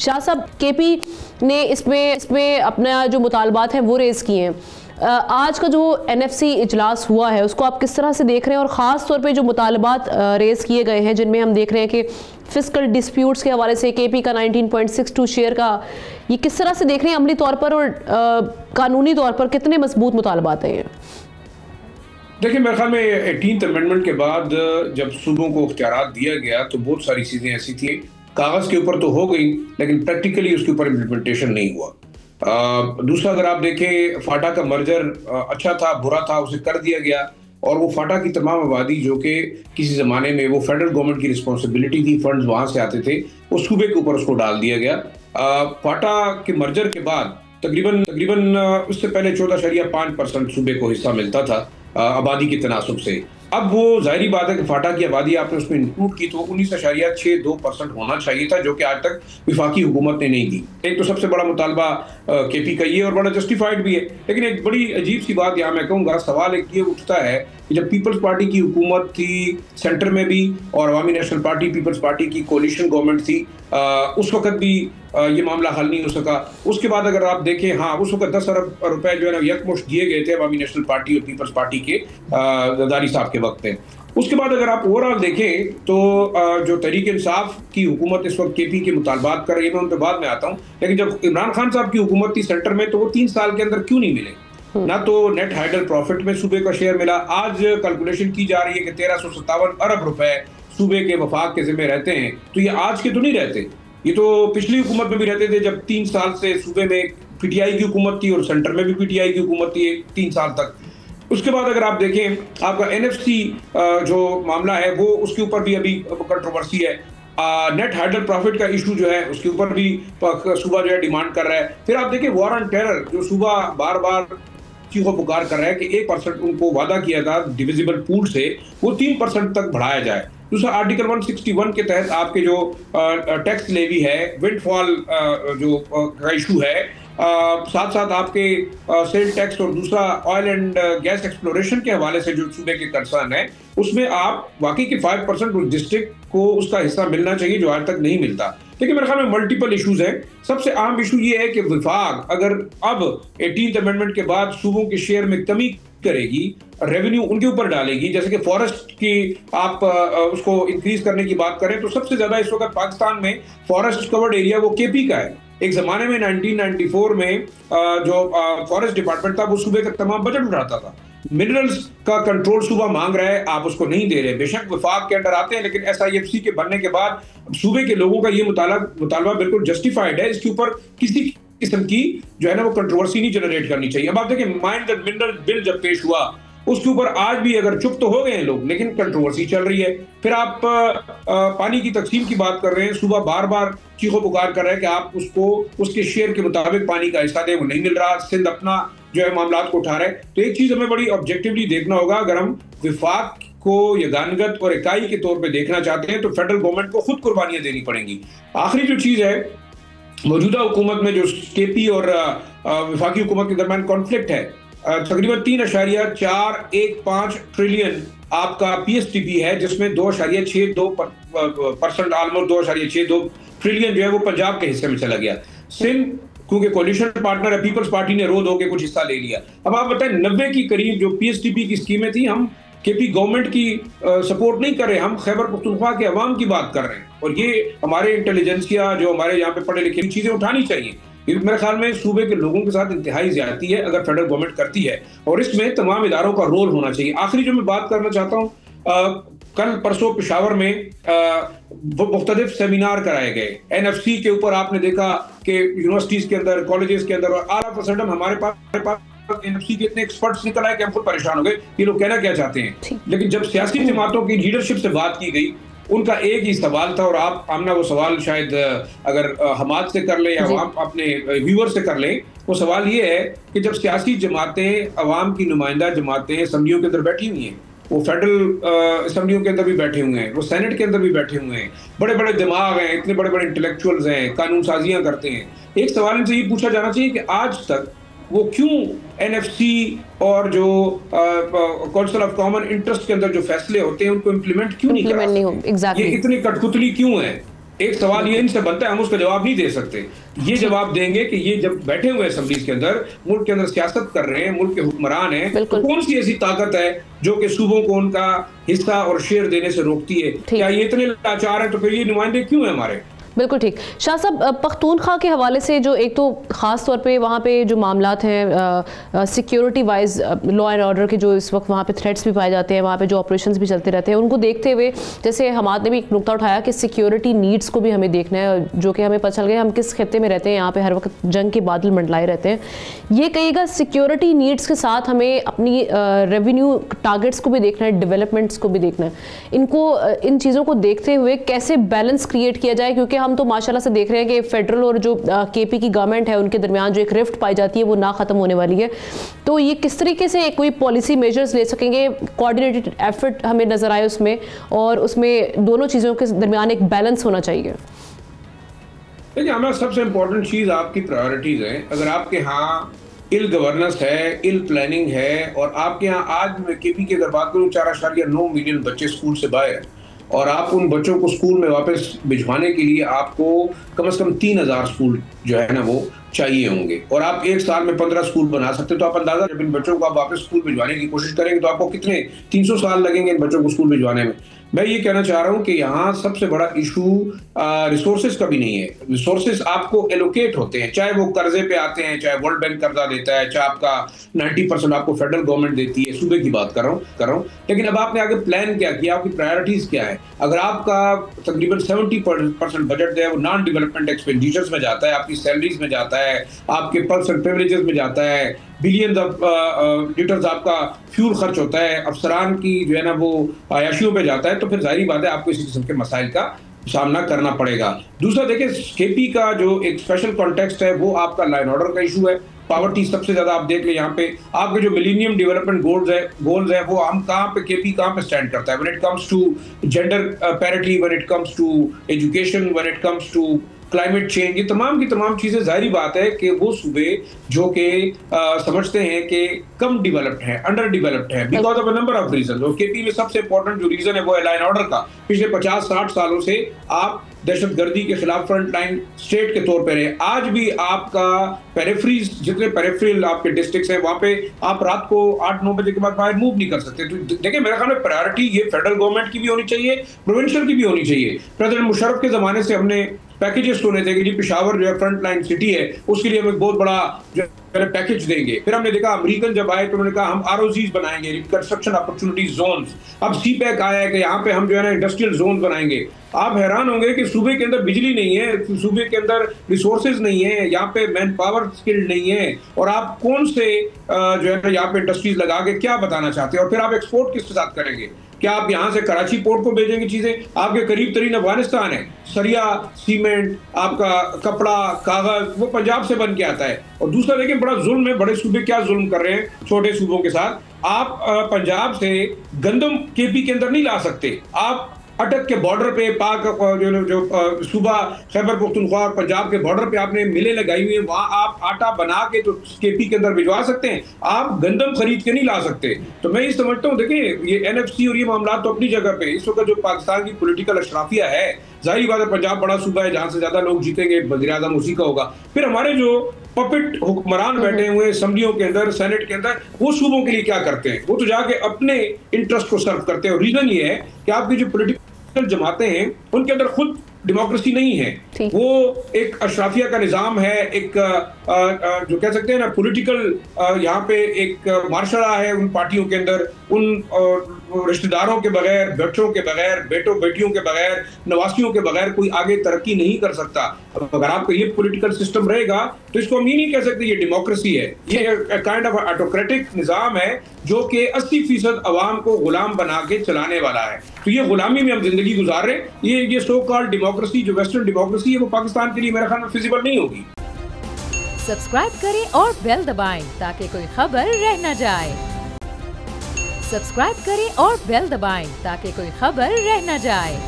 शाह साहब, केपी ने इसमें अपना जो मुतालबात हैं वो रेज़ किए हैं। आज का जो एनएफसी इजलास हुआ है उसको आप किस तरह से देख रहे हैं, और ख़ास तौर पे जो मुतालबात रेज़ किए गए हैं जिनमें हम देख रहे हैं कि फिस्कल डिस्प्यूट्स के हवाले से केपी का 19.62 शेयर का, ये किस तरह से देख रहे हैं अमली तौर पर और कानूनी तौर पर कितने मजबूत मुतालबात हैं ये? देखिए, मेरे ख्याल में 18th अमेंडमेंट के बाद जब सूबों को इख्तियारात दिया गया तो बहुत सारी चीज़ें ऐसी थी, कागज़ के ऊपर तो हो गई लेकिन प्रैक्टिकली उसके ऊपर इम्प्लीमेंटेशन नहीं हुआ। दूसरा, अगर आप देखें, फाटा का मर्जर अच्छा था बुरा था, उसे कर दिया गया, और वो फाटा की तमाम आबादी जो कि किसी ज़माने में वो फेडरल गवर्नमेंट की रिस्पॉन्सिबिलिटी थी, फंड्स वहाँ से आते थे, वो सूबे के ऊपर उसको डाल दिया गया। फाटा के मर्जर के बाद तकरीबन उससे पहले 14.5% सूबे को हिस्सा मिलता था आबादी के तनासुब से। अब वो जाहिर बात है कि फाटा की आबादी आपने उसमें इंक्लूड की तो 19.62% होना चाहिए था, जो कि आज तक विफाकी हुकूमत ने नहीं दी। एक तो सबसे बड़ा मुतालबा केपी का ये और बड़ा जस्टिफाइड भी है, लेकिन एक बड़ी अजीब सी बात यहाँ मैं कहूँगा, सवाल एक ये उठता है कि जब पीपल्स पार्टी की हुकूमत थी सेंटर में भी और अवामी नेशनल पार्टी पीपल्स पार्टी की कोलिशन गवर्नमेंट थी, उस वक्त भी ये मामला हल नहीं हो सका। उसके बाद अगर आप देखें, हाँ, उस वक्त 10 अरब रुपए जो है ना यकमुश्त दिए गए थे अवामी नेशनल पार्टी और पीपल्स पार्टी के जरदारी साहब के वक्त में। उसके बाद अगर आप ओवरऑल देखें तो जो तहरीक इंसाफ की हुकूमत इस वक्त केपी के मुतालबात कर रही है, मैं उन पर बाद में आता हूँ, लेकिन जब इमरान खान साहब की हुकूमत थी सेंटर में तो वो 3 साल के अंदर क्यों नहीं मिले? ना तो नेट हाइडल प्रॉफिट में सूबे का शेयर मिला। आज कैलकुलेशन की जा रही है कि 1357 अरब रुपए सूबे के वफाक के जिम्मे रहते हैं, तो ये आज के तो नहीं रहते, ये तो पिछली हुकूमत में भी रहते थे जब 3 साल से सूबे में पीटीआई की हुकूमत थी और सेंटर में भी पीटीआई की हुकूमत थी 3 साल तक। उसके बाद अगर आप देखें, आपका एनएफसी जो मामला है वो उसके ऊपर भी अभी कंट्रोवर्सी है। नेट हाइडल प्रॉफिट का इशू जो है उसके ऊपर भी सूबा जो है डिमांड कर रहा है। फिर आप देखिए वॉर ऑन टेरर, जो सूबा बार बार चीखों पुकार कर रहा है कि 1% उनको वादा किया था डिविजिबल पूल से, वो 3% तक बढ़ाया जाए। दूसरा, आर्टिकल 161 के तहत आपके जो टैक्स लेवी है, विंडफॉल जो का इशू है, साथ साथ आपके सेल टैक्स और दूसरा ऑयल एंड गैस एक्सप्लोरेशन के हवाले से जो सूबे के कंसर्न है, उसमें आप वाकई के 5% उस डिस्ट्रिक्ट को उसका हिस्सा मिलना चाहिए जो आज तक नहीं मिलता। लेकिन मेरे ख्याल में मल्टीपल इशूज हैं। सबसे अहम इशू ये है कि विफाक अगर अब 18th अमेंडमेंट के बाद सूबों के शेयर में कमी करेगी, रेवेन्यू उनके ऊपर डालेगी, जैसे कि फॉरेस्ट की आप उसको इंक्रीज करने की बात करें तो सबसे ज्यादा इस वक्त पाकिस्तान में फॉरेस्ट कवर्ड एरिया वो केपी का है। एक जमाने में 1994 में जो फॉरेस्ट डिपार्टमेंट था वो सूबे का तमाम बजट उठाता था। मिनरल्स का कंट्रोल सूबा मांग रहा है, आप उसको नहीं दे रहे। बेशक विफाक के अंडर आते हैं, लेकिन एसआईएफसी के बनने के बाद सूबे के लोगों का ये मुतालबा बिल्कुल जस्टिफाइड है। इसके ऊपर किसी किस्म की जो है ना वो कंट्रोवर्सी नहीं जनरेट करनी चाहिए। अब आप देखिए, माइन द मिनरल बिल जब पेश हुआ उसके ऊपर आज भी अगर चुप तो हो गए हैं लोग, लेकिन कंट्रोवर्सी चल रही है। फिर आप पानी की तकसीम की बात कर रहे हैं, सुबह बार बार चीखों पुकार कर रहे हैं कि आप उसको उसके शेयर के मुताबिक पानी का हिस्सा दें, वो नहीं मिल रहा। सिंध अपना जो है मामला को उठा रहे हैं। तो एक चीज हमें बड़ी ऑब्जेक्टिवली देखना होगा, अगर हम विफाक को यगानगत और इकाई के तौर पे देखना चाहते हैं तो फेडरल गवर्नमेंट को खुद कुर्बानियां देनी पड़ेंगी। आखिरी जो चीज है, मौजूदा हुकूमत में जो केपी और विफाकी हुकूमत के दरमियान कॉन्फ्लिक्ट है, तकरीबन 3.415 ट्रिलियन आपका पीएसटीपी है, जिसमें 2.62% ऑलमोस्ट 2.62 ट्रिलियन जो है वो पंजाब के हिस्से में चला गया। सिंध क्योंकि कोलिशन पार्टनर है, पीपल्स पार्टी ने रो धो के कुछ हिस्सा ले लिया। अब आप बताएं, 90 की करीब जो पीएसटीपी की स्कीमें थी, हम केपी गवर्नमेंट की सपोर्ट नहीं कर रहे, हम खैबर पख्तूनख्वा के अवाम की बात कर रहे हैं। और ये हमारे इंटेलिजेंसिया जो हमारे यहाँ पे पढ़े लिखे चीजें उठानी चाहिए। मेरे ख्याल में सूबे के लोगों के साथ इंतहाई ज्यादती है अगर फेडरल गवर्नमेंट करती है, और इसमें तमाम इदारों का रोल होना चाहिए। आखिरी जो मैं बात करना चाहता हूँ, कल परसों पेशावर में मुख्तलिफ सेमिनार कराए गए एनएफसी के ऊपर। आपने देखा कि यूनिवर्सिटीज के अंदर, कॉलेजेस के अंदर, और ऑल ऑफ अ सडन हमारे पास एनएफसी के इतने एक्सपर्ट्स निकल आए कि हम खुद परेशान हो गए, ये लोग कहना क्या चाहते हैं। लेकिन जब सियासी जमातों की लीडरशिप से बात की गई, उनका एक ही सवाल था, और आप आमना वो सवाल शायद अगर हमाद से कर ले या आप अपने व्यूअर से कर लें, वो सवाल ये है कि जब सियासी जमातें, अवाम की नुमाइंदा जमातें असम्बलियों के अंदर बैठी हुई हैं, वो फेडरल असम्बलियों के अंदर भी बैठे हुए हैं, वो सेनेट के अंदर भी बैठे हुए हैं, बड़े बड़े दिमाग हैं, इतने बड़े बड़े इंटेलेक्चुअल्स हैं, कानून साजियां करते हैं, एक सवाल इनसे ये पूछा जाना चाहिए कि आज तक वो क्यों एनएफसी और जो काउंसिल ऑफ कॉमन इंटरेस्ट के अंदर जो फैसले होते हैं उनको इम्प्लीमेंट क्यों नहीं कर रहे? exactly. ये इतनी कठपुतली क्यों है? एक सवाल ये इनसे बनता है, हम उसका जवाब नहीं दे सकते। ये जवाब देंगे कि ये जब बैठे हुए असेंबलीज के अंदर, मुल्क के अंदर सियासत कर रहे हैं, मुल्क के हुक्मरान हैं, तो कौन सी ऐसी ताकत है जो कि सूबों को उनका हिस्सा और शेयर देने से रोकती है? क्या ये इतने लाचार हैं तो फिर ये नुमाइंदे क्यों हैं हमारे? बिल्कुल ठीक। शाह साहब, पख्तूनख्वा के हवाले से जो एक तो ख़ास तौर पे वहाँ पे जो मामलात हैं security wise, law and order के जो इस वक्त वहाँ पे थ्रेट्स भी पाए जाते हैं, वहाँ पे जो ऑपरेशंस भी चलते रहते हैं, उनको देखते हुए जैसे हमाद ने भी एक नुकता उठाया कि सिक्योरिटी नीड्स को भी हमें देखना है, जो कि हमें पता चल गया हम किस खित्ते में रहते हैं, यहाँ पर हर वक्त जंग के बादल मंडलाए रहते हैं। ये कहिएगा सिक्योरिटी नीड्स के साथ हमें अपनी रेवेन्यू टारगेट्स को भी देखना है, डेवलपमेंट्स को भी देखना है। इन चीज़ों को देखते हुए कैसे बैलेंस क्रिएट किया जाए, क्योंकि हम तो माशाल्लाह से देख रहे हैं कि फेडरल और जो केपी की गवर्नमेंट है उनके दरमियान जो एक रिफ्ट पाई जाती है वो ना ख़त्म होने वाली है। तो ये किस तरीके से कोई पॉलिसी मेजर्स ले सकेंगे, कोऑर्डिनेटेड एफर्ट हमें नज़र आए उसमें, और उसमें दोनों चीज़ों के दरमियान एक बैलेंस होना चाहिए? देखिए, हमारा सबसे इम्पोर्टेंट चीज़ आपकी प्रायोरिटीज़ है। अगर आपके यहाँ इल गवर्नेंस है, इल प्लानिंग है, और आपके यहाँ आज केपी की अगर बात करूँ 4.9 मिलियन बच्चे स्कूल से बाहर हैं, और आप उन बच्चों को स्कूल में वापस भिजवाने के लिए आपको कम से कम 3000 स्कूल जो है ना वो चाहिए होंगे, और आप एक साल में 15 स्कूल बना सकते हैं। तो आप अंदाजा, जब इन बच्चों को आप वापस स्कूल भिजवाने की कोशिश करेंगे तो आपको कितने 300 साल लगेंगे इन बच्चों को स्कूल भिजवाने में। मैं ये कहना चाह रहा हूँ कि यहाँ सबसे बड़ा इशू रिसोर्सेज का भी नहीं है। रिसोर्सेज आपको एलोकेट होते हैं, चाहे वो कर्जे पे आते हैं, चाहे वर्ल्ड बैंक कर्जा देता है, चाहे आपका 90% आपको फेडरल गवर्नमेंट देती है, सूबे की बात कर रहा हूँ। लेकिन अब आपने आगे प्लान क्या किया, आपकी प्रायोरिटीज क्या है? अगर आपका तकरीबन 70% बजट है वो नॉन डेवलपमेंट एक्सपेंडिचर्स में जाता है, आपकी सैलरीज में जाता है, आपके पर्क्स एंड प्रिविलेजेस में जाता है, बिलियंस ऑफ लीटर्स आपका फ्यूल खर्च होता है, अफसरान की जो है ना वो आयाशियों पे जाता है, तो फिर जाहिर बात है आपको इसी किस्म के मसाइल का सामना करना पड़ेगा। दूसरा, देखिए, केपी का जो एक स्पेशल कॉन्टेक्स्ट है वो आपका लॉ एंड ऑर्डर का इशू है। पॉवर्टी सबसे ज्यादा आप देख ले यहाँ पे, आपके जो मिलेनियम डेवलपमेंट गोल्स है वो हम कहाँ पे, केपी कहाँ पे स्टैंड करता है when it comes to gender parity, when it comes to education, when it comes to climate change. ये तमाम की तमाम चीजें जाहिर बात है कि वो सूबे जो कि समझते हैं कि कम डेवलप्ड है, अंडर डेवलप्ड है, because of a number of reason. और केपी में सबसे इंपॉर्टेंट जो रीजन है वो है लॉ एंड ऑर्डर का। पिछले 50-60 सालों से आप दहशतगर्दी के खिलाफ फ्रंट लाइन स्टेट के तौर पर रहे। आज भी आपका पेरिफेरीज, जितने पेरिफेरल आपके डिस्ट्रिक्ट्स हैं, वहां पे आप रात को 8-9 बजे के बाद बाहर मूव नहीं कर सकते। तो देखिए, मेरे ख्याल में प्रायोरिटी ये फेडरल गवर्नमेंट की भी होनी चाहिए, प्रोविंशियल की भी होनी चाहिए। प्रेसिडेंट मुशर्रफ के जमाने से हमने पैकेजेस सुने थे कि जी पेशावर जो है फ्रंट लाइन सिटी है, उसके लिए हम एक बहुत बड़ा जो पैकेज देंगे। फिर हमने देखा अमेरिकन जब आए तो उन्होंने कहा हम ROCs बनाएंगे, कंस्ट्रक्शन अपॉर्चुनिटी जोन्स। अब CPEC आया है कि यहाँ पे हम जो है ना इंडस्ट्रियल जोन बनाएंगे। आप हैरान होंगे कि सूबे के अंदर बिजली नहीं है, सूबे के अंदर रिसोर्सेज नहीं है, यहाँ पे मैन पावर स्किल्ड नहीं है, और आप कौन से जो है ना यहाँ पे इंडस्ट्रीज लगा के क्या बताना चाहते हैं? और फिर आप एक्सपोर्ट किसके साथ करेंगे? क्या आप यहाँ से कराची पोर्ट को भेजेंगे चीजें? आपके करीब तरीन अफगानिस्तान है, सरिया, सीमेंट, आपका कपड़ा, कागज वो पंजाब से बन के आता है। और दूसरा देखिए, बड़ा जुल्म है, बड़े सूबे क्या जुल्म कर रहे हैं छोटे सूबों के साथ। आप पंजाब से गंदम केपी के अंदर नहीं ला सकते। आप अटक के बॉर्डर पे पाक जो सूबा खैबर पख्तूनख्वा और पंजाब के बॉर्डर पे आपने मिलें लगाई हुई है, वहां आप आटा बना के तो केपी के अंदर भिजवा सकते हैं, आप गंदम खरीद के नहीं ला सकते। तो मैं ये समझता हूँ, देखिए, ये NFC और ये मामला तो अपनी जगह पे, इस वक्त जो पाकिस्तान की पॉलिटिकल अशराफिया है, जाहिर बात है पंजाब बड़ा सूबा है, जहां से ज्यादा लोग जीतेंगे वज़ीर आज़म उसी का होगा। फिर हमारे जो पपेट हुक्मरान बैठे हुए असेंबलियों के अंदर, सेनेट के अंदर, वो सूबों के लिए क्या करते हैं? वो तो जाके अपने इंटरेस्ट को सर्व करते हैं। और रीजन ये है कि आपकी जो पोलिटिकल जमाते हैं उनके अंदर खुद डेमोक्रेसी नहीं है, वो एक अशराफिया का निजाम है, एक जो कह सकते हैं ना पॉलिटिकल यहाँ पे एक मार्शला है उन पार्टियों के अंदर, उन रिश्तेदारों के बगैर, बच्चों के बगैर, बेटियों के बगैर, नवासियों के बगैर कोई आगे तरक्की नहीं कर सकता। अगर आपका ये पॉलिटिकल सिस्टम रहेगा तो इसको हम ये नहीं कह सकते ये डेमोक्रेसी है। ये काइंड ऑफ ऑटोक्रेटिक निजाम है जो कि 80% अवाम को गुलाम बना के चलाने वाला है। तो ये गुलामी में हम जिंदगी गुजार रहे हैं। ये सो कॉल्ड डेमोक्रेसी, जो वेस्टर्न डेमोक्रेसी है, वो पाकिस्तान के लिए मेरे ख्याल में फिजिबल नहीं होगी। सब्सक्राइब करें और बेल दबाएं ताकि कोई खबर रह न जाए। सब्सक्राइब करें और बेल दबाएं ताकि कोई खबर रह न जाए।